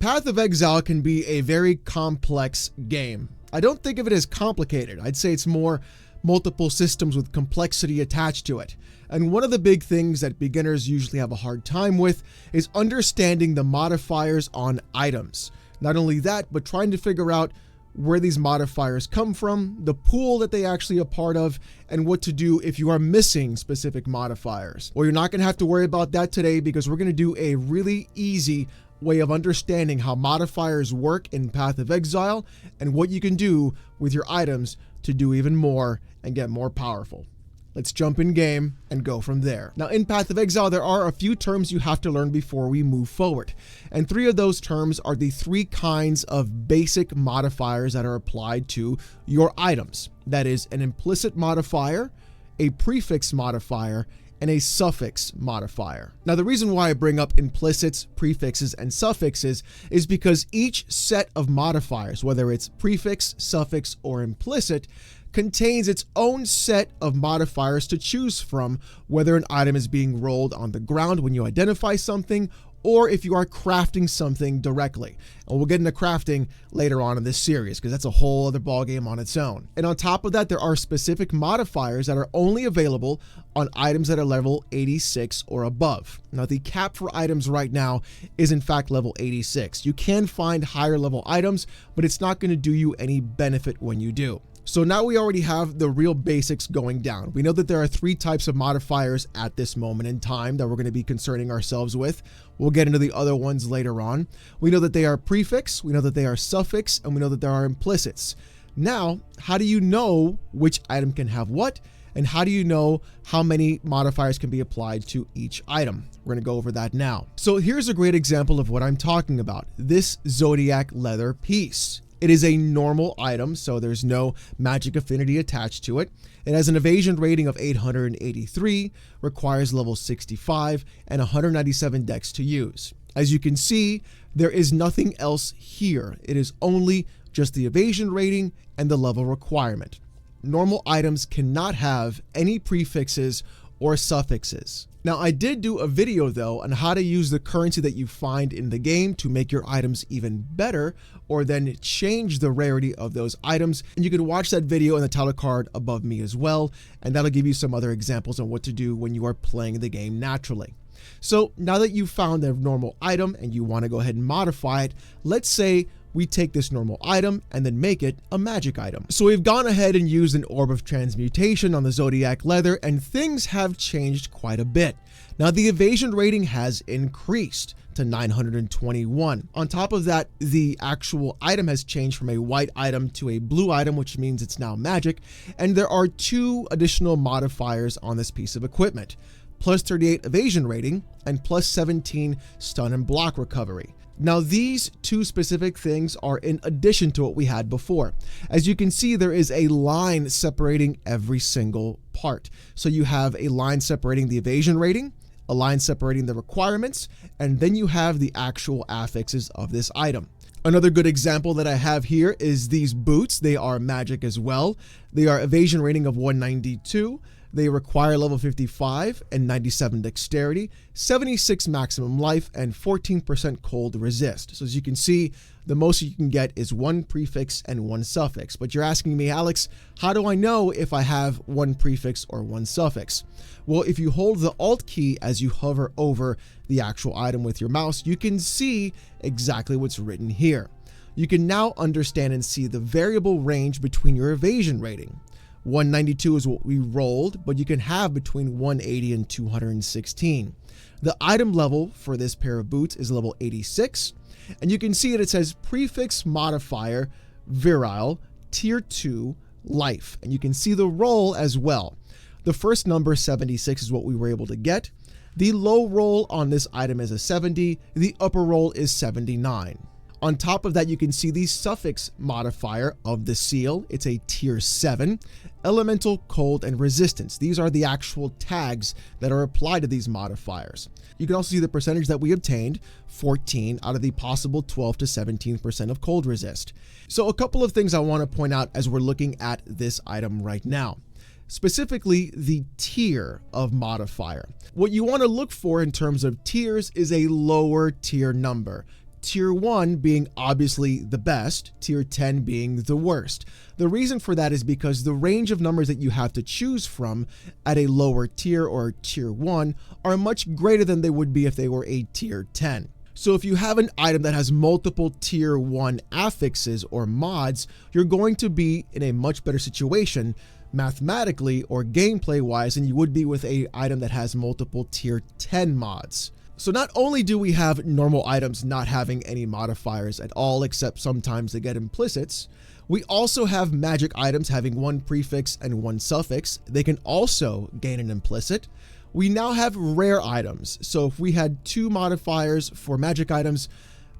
Path of Exile can be a very complex game. I don't think of it as complicated. I'd say it's more multiple systems with complexity attached to it. And one of the big things that beginners usually have a hard time with is understanding the modifiers on items. Not only that, but trying to figure out where these modifiers come from, the pool that they actually are part of, and what to do if you are missing specific modifiers. Well, you're not going to have to worry about that today because we're going to do a really easy way of understanding how modifiers work in Path of Exile and what you can do with your items to do even more and get more powerful. Let's jump in game and go from there. Now in Path of Exile, there are a few terms you have to learn before we move forward. And 3 of those terms are the 3 kinds of basic modifiers that are applied to your items. That is an implicit modifier, a prefix modifier, and a suffix modifier. Now, the reason why I bring up implicits, prefixes, and suffixes is because each set of modifiers, whether it's prefix, suffix, or implicit, contains its own set of modifiers to choose from, whether an item is being rolled on the ground when you identify something, or if you are crafting something directly. And we'll get into crafting later on in this series because that's a whole other ballgame on its own. And on top of that, there are specific modifiers that are only available on items that are level 86 or above. Now, the cap for items right now is in fact level 86. You can find higher level items, but it's not going to do you any benefit when you do. So now we already have the real basics going down. We know that there are 3 types of modifiers at this moment in time that we're going to be concerning ourselves with. We'll get into the other ones later on. We know that they are prefix, we know that they are suffix, and we know that there are implicits. Now, how do you know which item can have what? And how do you know how many modifiers can be applied to each item? We're going to go over that now. So here's a great example of what I'm talking about. This Zodiac leather piece. It is a normal item, so there's no magic affinity attached to it. It has an evasion rating of 883, requires level 65, and 197 dex to use. As you can see, there is nothing else here. It is only just the evasion rating and the level requirement. Normal items cannot have any prefixes or suffixes. Now, I did do a video though on how to use the currency that you find in the game to make your items even better, or then change the rarity of those items. And you can watch that video in the title card above me as well, and that'll give you some other examples on what to do when you are playing the game naturally. So now that you've found a normal item and you want to go ahead and modify it, let's say we take this normal item and then make it a magic item. So we've gone ahead and used an Orb of Transmutation on the Zodiac leather, and things have changed quite a bit. Now the evasion rating has increased to 921. On top of that, the actual item has changed from a white item to a blue item, which means it's now magic. And there are 2 additional modifiers on this piece of equipment: plus 38 evasion rating and plus 17 stun and block recovery. Now, these 2 specific things are in addition to what we had before. As you can see, there is a line separating every single part. So you have a line separating the evasion rating, a line separating the requirements, and then you have the actual affixes of this item. Another good example that I have here is these boots. They are magic as well. They are evasion rating of 192. They require level 55 and 97 dexterity, 76 maximum life, and 14% cold resist. So as you can see, the most you can get is 1 prefix and 1 suffix. But you're asking me, Alex, how do I know if I have 1 prefix or 1 suffix? Well, if you hold the Alt key as you hover over the actual item with your mouse, you can see exactly what's written here. You can now understand and see the variable range between your evasion rating. 192 is what we rolled, but you can have between 180 and 216. The item level for this pair of boots is level 86, and you can see it says prefix modifier virile tier 2 life, and you can see the roll as well. The first number 76 is what we were able to get. The low roll on this item is a 70, the upper roll is 79. On top of that, you can see the suffix modifier of the seal. It's a tier 7, elemental, cold, and resistance. These are the actual tags that are applied to these modifiers. You can also see the percentage that we obtained, 14 out of the possible 12 to 17% of cold resist. So a couple of things I want to point out as we're looking at this item right now. Specifically, the tier of modifier. What you want to look for in terms of tiers is a lower tier number. tier 1 being obviously the best, tier 10 being the worst. The reason for that is because the range of numbers that you have to choose from at a lower tier or tier 1 are much greater than they would be if they were a tier 10. So if you have an item that has multiple tier 1 affixes or mods, you're going to be in a much better situation mathematically or gameplay wise than you would be with an item that has multiple tier 10 mods. So not only do we have normal items not having any modifiers at all, except sometimes they get implicits, we also have magic items having one prefix and one suffix. They can also gain an implicit. We now have rare items. So if we had 2 modifiers for magic items,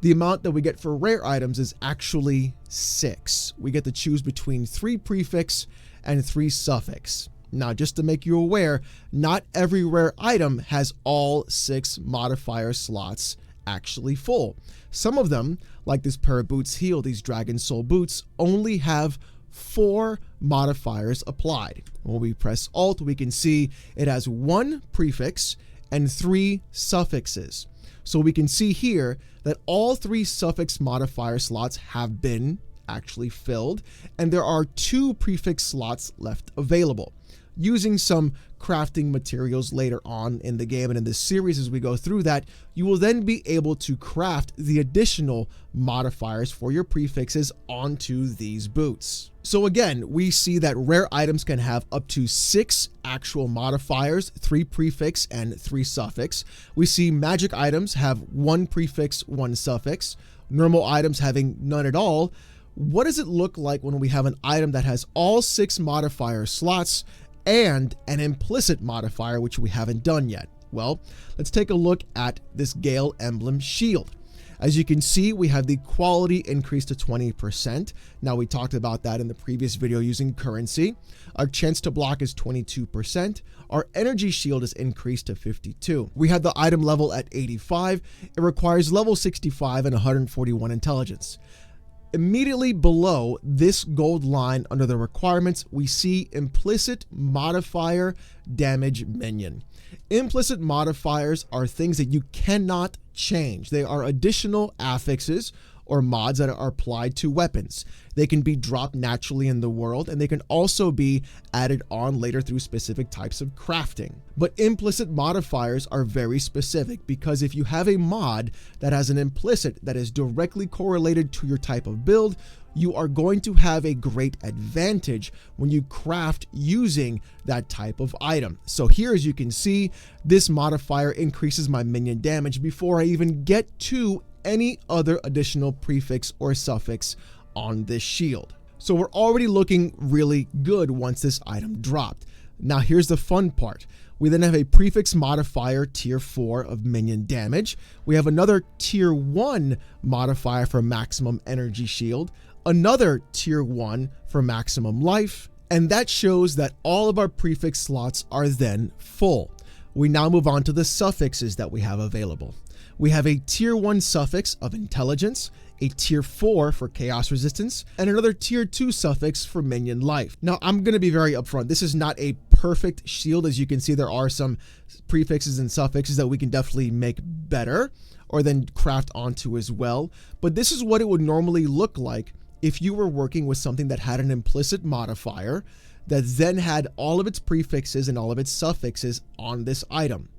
the amount that we get for rare items is actually 6. We get to choose between 3 prefix and 3 suffix. Now, just to make you aware, not every rare item has all 6 modifier slots actually full. Some of them, like this pair of boots heel, these Dragon Soul boots, only have 4 modifiers applied. When we press Alt, we can see it has 1 prefix and 3 suffixes. So we can see here that all 3 suffix modifier slots have been actually filled, and there are 2 prefix slots left available. Using some crafting materials later on in the game and in this series as we go through that, you will then be able to craft the additional modifiers for your prefixes onto these boots. So again, we see that rare items can have up to 6 actual modifiers, 3 prefix and 3 suffix. We see magic items have 1 prefix, 1 suffix, normal items having none at all. What does it look like when we have an item that has all 6 modifier slots and an implicit modifier, which we haven't done yet? Well, let's take a look at this Gale Emblem Shield. As you can see, we have the quality increased to 20%. Now, we talked about that in the previous video using currency. Our chance to block is 22%. Our energy shield is increased to 52. We have the item level at 85. It requires level 65 and 141 intelligence. Immediately below this gold line under the requirements, we see implicit modifier damage minion. Implicit modifiers are things that you cannot change. They are additional affixes or mods that are applied to weapons. They can be dropped naturally in the world, and they can also be added on later through specific types of crafting. But implicit modifiers are very specific, because if you have a mod that has an implicit that is directly correlated to your type of build, you are going to have a great advantage when you craft using that type of item. So here, as you can see, this modifier increases my minion damage before I even get to any other additional prefix or suffix on this shield. So we're already looking really good once this item dropped. Now here's the fun part. We then have a prefix modifier tier 4 of minion damage. We have another tier 1 modifier for maximum energy shield, another tier 1 for maximum life, and that shows that all of our prefix slots are then full. We now move on to the suffixes that we have available. We have a tier 1 suffix of intelligence, a tier 4 for chaos resistance, and another tier 2 suffix for minion life. Now, I'm going to be very upfront. This is not a perfect shield. As you can see, there are some prefixes and suffixes that we can definitely make better or then craft onto as well. But this is what it would normally look like if you were working with something that had an implicit modifier that then had all of its prefixes and all of its suffixes on this item.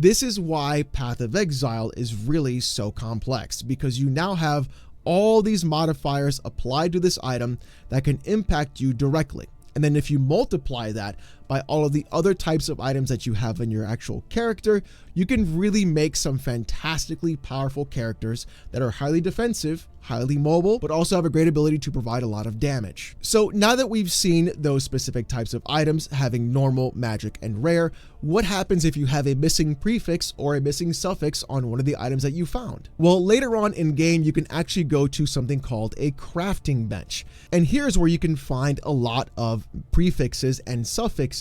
This is why Path of Exile is really so complex, because you now have all these modifiers applied to this item that can impact you directly. And then if you multiply that by all of the other types of items that you have in your actual character, you can really make some fantastically powerful characters that are highly defensive, highly mobile, but also have a great ability to provide a lot of damage. So now that we've seen those specific types of items having normal, magic, and rare, what happens if you have a missing prefix or a missing suffix on one of the items that you found? Well, later on in game, you can actually go to something called a crafting bench. And here's where you can find a lot of prefixes and suffixes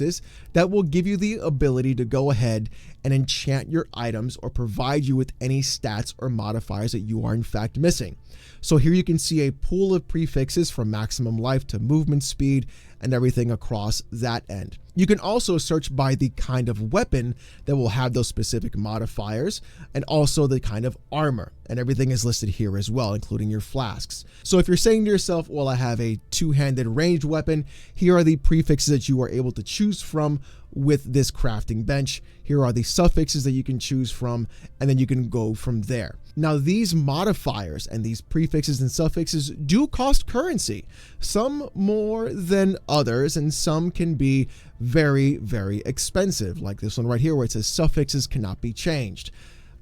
that will give you the ability to go ahead and enchant your items or provide you with any stats or modifiers that you are in fact missing. So here you can see a pool of prefixes from maximum life to movement speed, and everything across that end. You can also search by the kind of weapon that will have those specific modifiers, and also the kind of armor, and everything is listed here as well, including your flasks. So if you're saying to yourself, well, I have a two-handed ranged weapon, here are the prefixes that you are able to choose from with this crafting bench. Here are the suffixes that you can choose from, and then you can go from there. Now, these modifiers and these prefixes and suffixes do cost currency, some more than others, and some can be very, very expensive, like this one right here where it says suffixes cannot be changed.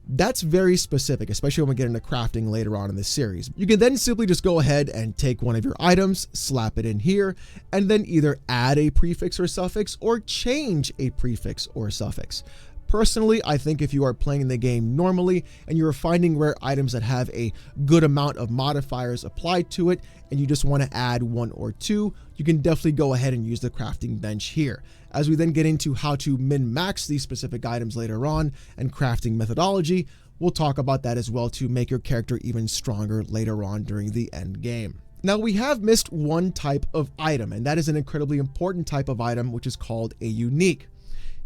That's very specific, especially when we get into crafting later on in this series. You can then simply just go ahead and take one of your items, slap it in here, and then either add a prefix or suffix or change a prefix or suffix. Personally, I think if you are playing the game normally and you are finding rare items that have a good amount of modifiers applied to it and you just want to add one or two, you can definitely go ahead and use the crafting bench here. As we then get into how to min-max these specific items later on and crafting methodology, we'll talk about that as well to make your character even stronger later on during the end game. Now, we have missed one type of item, and that is an incredibly important type of item, which is called a unique.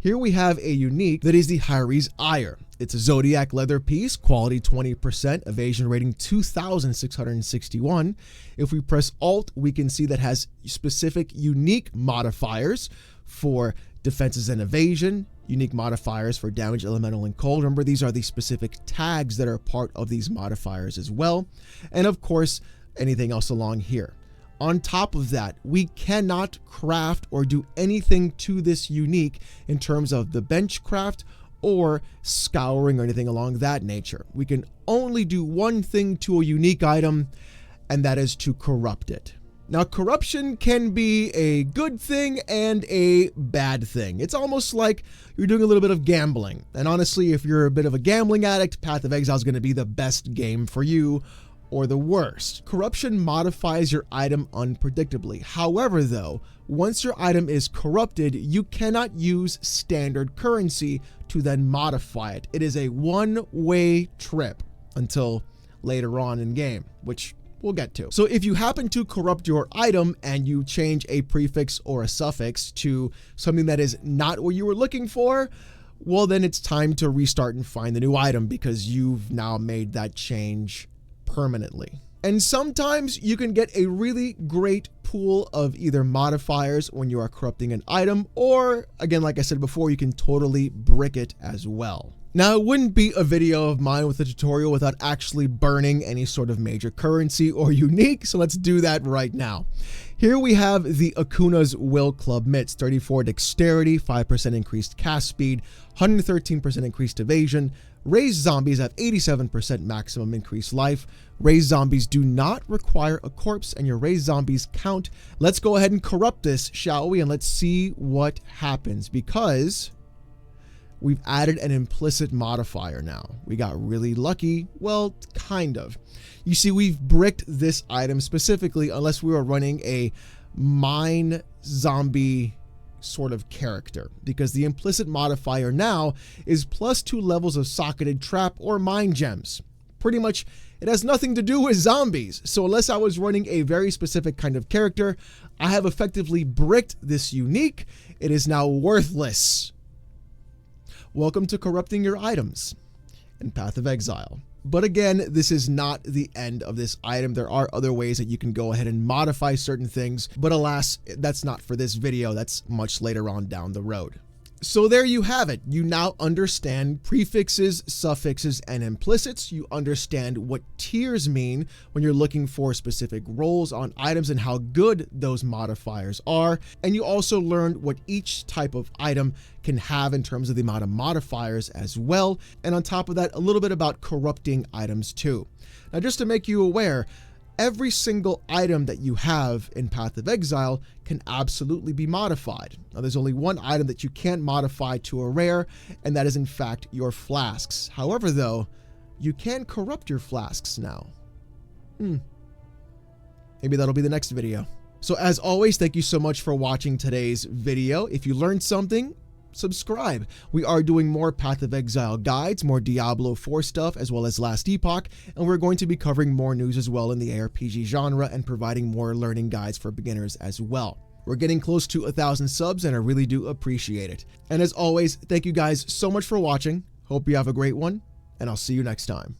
Here we have a unique that is the Hyri's Ire. It's a Zodiac leather piece, quality 20%, evasion rating 2,661. If we press Alt, we can see that has specific unique modifiers for defenses and evasion, unique modifiers for damage, elemental, and cold. Remember, these are the specific tags that are part of these modifiers as well. And of course, anything else along here. On top of that, we cannot craft or do anything to this unique in terms of the bench craft or scouring or anything along that nature. We can only do one thing to a unique item, and that is to corrupt it. Now, corruption can be a good thing and a bad thing. It's almost like you're doing a little bit of gambling. And honestly, if you're a bit of a gambling addict, Path of Exile is going to be the best game for you, or the worst. Corruption modifies your item unpredictably. However, though, once your item is corrupted, you cannot use standard currency to then modify it. It is a one-way trip until later on in game, which we'll get to. So if you happen to corrupt your item and you change a prefix or a suffix to something that is not what you were looking for, well, then it's time to restart and find the new item because you've now made that change permanently. And sometimes you can get a really great pool of either modifiers when you are corrupting an item, or again, like I said before, you can totally brick it as well. Now, it wouldn't be a video of mine with a tutorial without actually burning any sort of major currency or unique, so let's do that right now. Here we have the Akuna's Will Club Mitts, 34 dexterity, 5% increased cast speed, 113% increased evasion. Raised zombies have 87% maximum increased life. Raised zombies do not require a corpse, and your raised zombies count. Let's go ahead and corrupt this, shall we? And let's see what happens, because we've added an implicit modifier now. We got really lucky. Well, kind of. You see, we've bricked this item specifically unless we were running a mine zombie sort of character, because the implicit modifier now is +2 levels of socketed trap or mine gems. Pretty much, it has nothing to do with zombies. So unless I was running a very specific kind of character, I have effectively bricked this unique. It is now worthless. Welcome to corrupting your items in Path of Exile. But again, this is not the end of this item. There are other ways that you can go ahead and modify certain things, but alas, that's not for this video. That's much later on down the road. So there you have it. You now understand prefixes, suffixes, and implicits. You understand what tiers mean when you're looking for specific roles on items and how good those modifiers are. And you also learned what each type of item can have in terms of the amount of modifiers as well. And on top of that, a little bit about corrupting items too. Now, just to make you aware, every single item that you have in Path of Exile can absolutely be modified. Now, there's only one item that you can't modify to a rare, and that is in fact your flasks. However, though, you can corrupt your flasks now. Maybe that'll be the next video. So as always, thank you so much for watching today's video. If you learned something, subscribe. We are doing more Path of Exile guides, more Diablo 4 stuff, as well as Last Epoch, and we're going to be covering more news as well in the ARPG genre and providing more learning guides for beginners as well. We're getting close to 1,000 subs, and I really do appreciate it. And as always, thank you guys so much for watching. Hope you have a great one, and I'll see you next time.